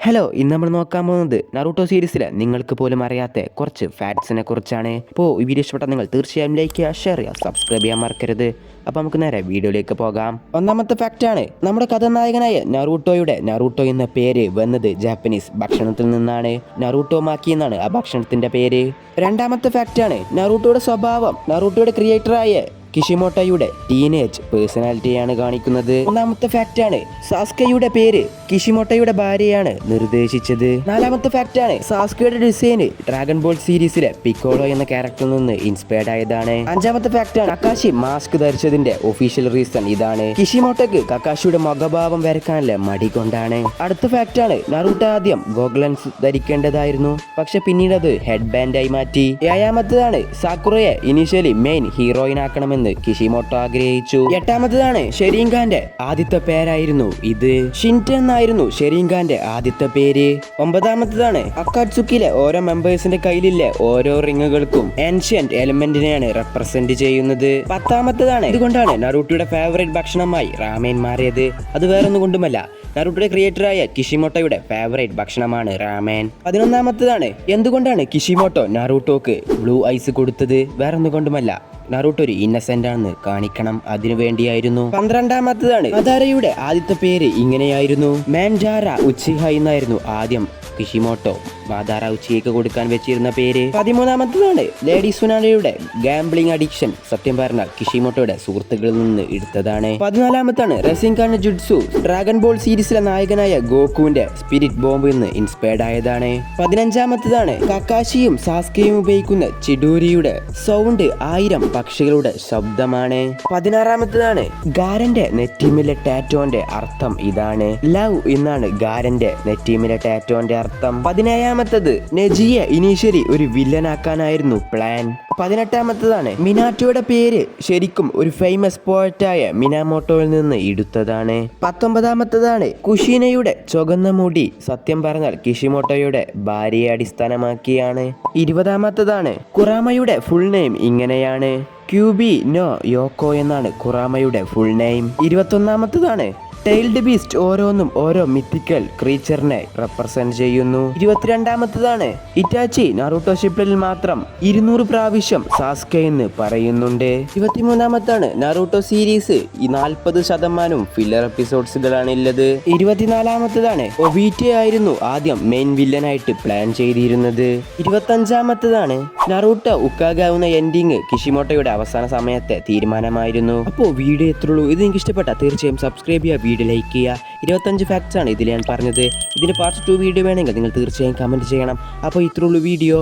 Hello, ഇന്ന് നമ്മൾ നോക്കാൻ പോകുന്നത് നറൂട്ടോ സീരീസിലെ നിങ്ങൾക്ക് പോലും അറിയാത്ത കുറച്ച് ഫാക്ട്സിനെ കുറിച്ചാണ്. ഇപ്പോൾ ഈ വീഡിയോ ഇഷ്ടപ്പെട്ടാൽ നിങ്ങൾ തീർച്ചയായും ലൈക്ക് ചെയ്യുക, ഷെയർ ചെയ്യുക, സബ്സ്ക്രൈബ് ചെയ്യാൻ മറക്കരുത്. അപ്പോൾ നമുക്ക് നേരെ വീഡിയോയിലേക്ക് പോകാം. ഒന്നാമത്തെ ഫാക്റ്റാണ്, നമ്മുടെ കഥാനായകനായ നറൂട്ടോ എന്ന പേര് വന്നത് ജാപ്പനീസ് ഭക്ഷണത്തിൽ നിന്നാണ്. നറൂട്ടോ മാക്കി എന്നാണ് ആ ഭക്ഷണത്തിന്റെ പേര്. രണ്ടാമത്തെ ഫാക്റ്റാണ്, നറൂട്ടോയുടെ സ്വഭാവം നറൂട്ടോയുടെ ക്രിയേറ്ററായ കിഷിമോട്ടോയുടെ ടീനേജ് പേഴ്സണാലിറ്റിയാണ് കാണിക്കുന്നത്. മൂന്നാമത്തെ ഫാക്റ്റാണ്, സാസ്കയുടെ പേര് കിഷിമോട്ടോയുടെ ഭാര്യയാണ് നിർദ്ദേശിച്ചത്. നാലാമത്തെ ഫാക്റ്റാണ്, സാസ്കയുടെ ഡിസൈന് ഡ്രാഗൺ ബോൾ സീരീസിലെ പിക്കോളോ എന്ന ക്യാരക്ടറിൽ നിന്ന് ഇൻസ്പയർഡ് ആയതാണ്. അഞ്ചാമത്തെ ഫാക്റ്റാണ്, കക്കാഷി മാസ്ക് ധരിച്ചതിന്റെ ഒഫീഷ്യൽ റീസൺ ഇതാണ്. കിഷിമോട്ടോക്ക് കക്കാഷിയുടെ മുഖഭാവം വരക്കാനുള്ള മടി കൊണ്ടാണ്. അടുത്ത ഫാക്റ്റാണ്, നറൂട്ടോ ആദ്യം ഗോഗ്ലൻസ് ധരിക്കേണ്ടതായിരുന്നു, പക്ഷെ പിന്നീട് അത് ഹെഡ് ബാൻഡായി മാറ്റി. ഏഴാമത്തേതാണ്, സാക്കുറയെ ഇനീഷ്യലി മെയിൻ ഹീറോയിൻ ആക്കണമെന്ന് കിഷിമോട്ടോ ആഗ്രഹിച്ചു. എട്ടാമത്തേതാണ്, ഷെരീൻഖാന്റെ ആദ്യത്തെ പേരായിരുന്നു ഇത്. ഷിൻറ്റ എന്നായിരുന്നു ഷെരീൻഖാന്റെ ആദ്യത്തെ പേര്. ഒമ്പതാമത്തേതാണ്, അക്കാട്സുക്കിലെ ഓരോ മെമ്പേഴ്സിന്റെ കയ്യിലെ ഓരോ റിങ്ങുകൾക്കും ഏൻഷ്യന്റ് എലിമെന്റിനെയാണ് റെപ്രസെന്റ് ചെയ്യുന്നത്. പത്താമത്തേതാണ്, ഇതുകൊണ്ടാണ് നറൂട്ടോയുടെ ഫേവറേറ്റ് ഭക്ഷണമായി റാമേൻ മാറിയത്. അത് വേറൊന്നും കൊണ്ടുമല്ല, നറൂട്ടോയുടെ ക്രിയേറ്ററായ കിഷിമോട്ടോയുടെ ഫേവറേറ്റ് ഭക്ഷണമാണ് റാമേൻ. 11ാമത്തേതാണ്, എന്തുകൊണ്ടാണ് കിഷിമോട്ടോ നറൂട്ടോക്ക് ബ്ലൂ ഐസ് കൊടുത്തത്? വേറൊന്നും കൊണ്ടുമല്ല, നറൂട്ടോ ഒരു ഇന്നസെന്റ് ആണെന്ന് കാണിക്കണം, അതിനു വേണ്ടിയായിരുന്നു. 12ാമത്തേതാണ്, മദാരയുടെ ആദ്യത്തെ പേര് ഇങ്ങനെയായിരുന്നു, മാൻജാര ഉച്ചിഹ എന്നായിരുന്നു ആദ്യം കിഷിമോട്ടോ മാദാര ഉച്ചിഹയ്ക്ക് കൊടുക്കാൻ വെച്ചിരുന്ന പേര്. 13ാമത്തേതാണ്, ലേഡി സുനാനയുടെ ഗാംബ്ലിംഗ് അഡിക്ഷൻ സത്യം പറഞ്ഞാൽ കിഷിമോട്ടോയുടെ സുഹൃത്തുക്കളിൽ നിന്ന് എടുത്തതാണ്. 14ാമത്താണ്, റസിൻകാൻ ജുഡ്സു ഡ്രാഗൺ ബോൾ സീരീസിലെ നായകനായ ഗോക്കുവിന്റെ സ്പിരിറ്റ് ബോംബ് നിന്ന് ഇൻസ്പയർഡ് ആയതാണ്. 15ാമത്തേതാണ്, കക്കാഷിയും സാസ്കയും ഉപയോഗിക്കുന്ന ചിഡൂരിയുടെ സൗണ്ട് 1000 പക്ഷികളുടെ ശബ്ദമാണ്. 16ാമത്തേതാണ്, ഗാരന്റെ നെറ്റിമിലെ ടാറ്റോന്റെ അർത്ഥം ഇതാണ്. ലവ് എന്നാണ് ഗാരന്റെ നെറ്റിമിലെ ടാറ്റോന്റെ അർത്ഥം. 17ാമത്തേത്, നെജിയെ ഇനീഷ്യലി ഒരു വില്ലനാക്കാനായിരുന്നു പ്ലാൻ. 18ാമത്തേതാണ്, മിനാറ്റോയുടെ പേര് ശരിക്കും ഒരു ഫേമസ് പോയറ്റായ മിനാമോട്ടോയിൽ നിന്ന് എടുത്തതാണ്. 19ാമത്തേതാണ്, കുഷീനയുടെ ചുവന്ന മുടി സത്യം പറഞ്ഞാൽ കിഷിമോട്ടോയുടെ ഭാര്യയെ അടിസ്ഥാനമാക്കിയാണ്. 20ാമത്തേതാണ്, കുറാമയുടെ ഫുൾ നെയിം ഇങ്ങനെയാണ്, ക്യൂബി നോ യോക്കോ എന്നാണ് കുറാമയുടെ ഫുൾ നെയിം. 21ാമത്തേതാണ്, ടൈൽഡ് ബീസ്റ്റ് ഓരോന്നും ഓരോ മിത്തിക്കൽ ക്രീച്ചറിനെ റെപ്രസെന്റ് ചെയ്യുന്നു. 22ാമത്തേതാണ്, ഇറ്റാച്ചി നറൂട്ടോ ഷിപ്പിൽ മാത്രം 200 പ്രാവശ്യം സാസ്കെ എന്ന് പറയുന്നുണ്ട്. 23ാമത്താണ്, നറൂട്ടോ സീരീസ് 40% ഫില്ലർ എപ്പിസോഡ്സുകളാണ് ഉള്ളത്. 24ാമത്തേതാണ്, ഒബീറ്റെ ആയിരുന്നു ആദ്യം മെയിൻ വില്ലനായിട്ട് പ്ലാൻ ചെയ്തിരുന്നത്. 25ാമത്തേതാണ്, നറൂട്ടോ ഉക്കാഗാവുന്ന എൻഡിങ് കിഷിമോട്ടോയുടെ അവസാന സമയത്തെ തീരുമാനമായിരുന്നു. അപ്പോൾ വീഡിയോ എത്രയുള്ളൂ? ഇത് നിങ്ങൾക്ക് ഇഷ്ടപ്പെട്ട തീർച്ചയായും സബ്സ്ക്രൈബ് ചെയ്യുക, വീഡിയോ ലൈക്ക് ചെയ്യുക. 25 ഫാക്ട്സ് ആണ് ഇതിൽ ഞാൻ പറഞ്ഞത്. ഇതിന് പാർട്ട് 2 വീഡിയോ വേണമെങ്കിൽ നിങ്ങൾ തീർച്ചയായും കമൻറ്റ് ചെയ്യണം. അപ്പോൾ ഇത്രയുള്ളൂ വീഡിയോ.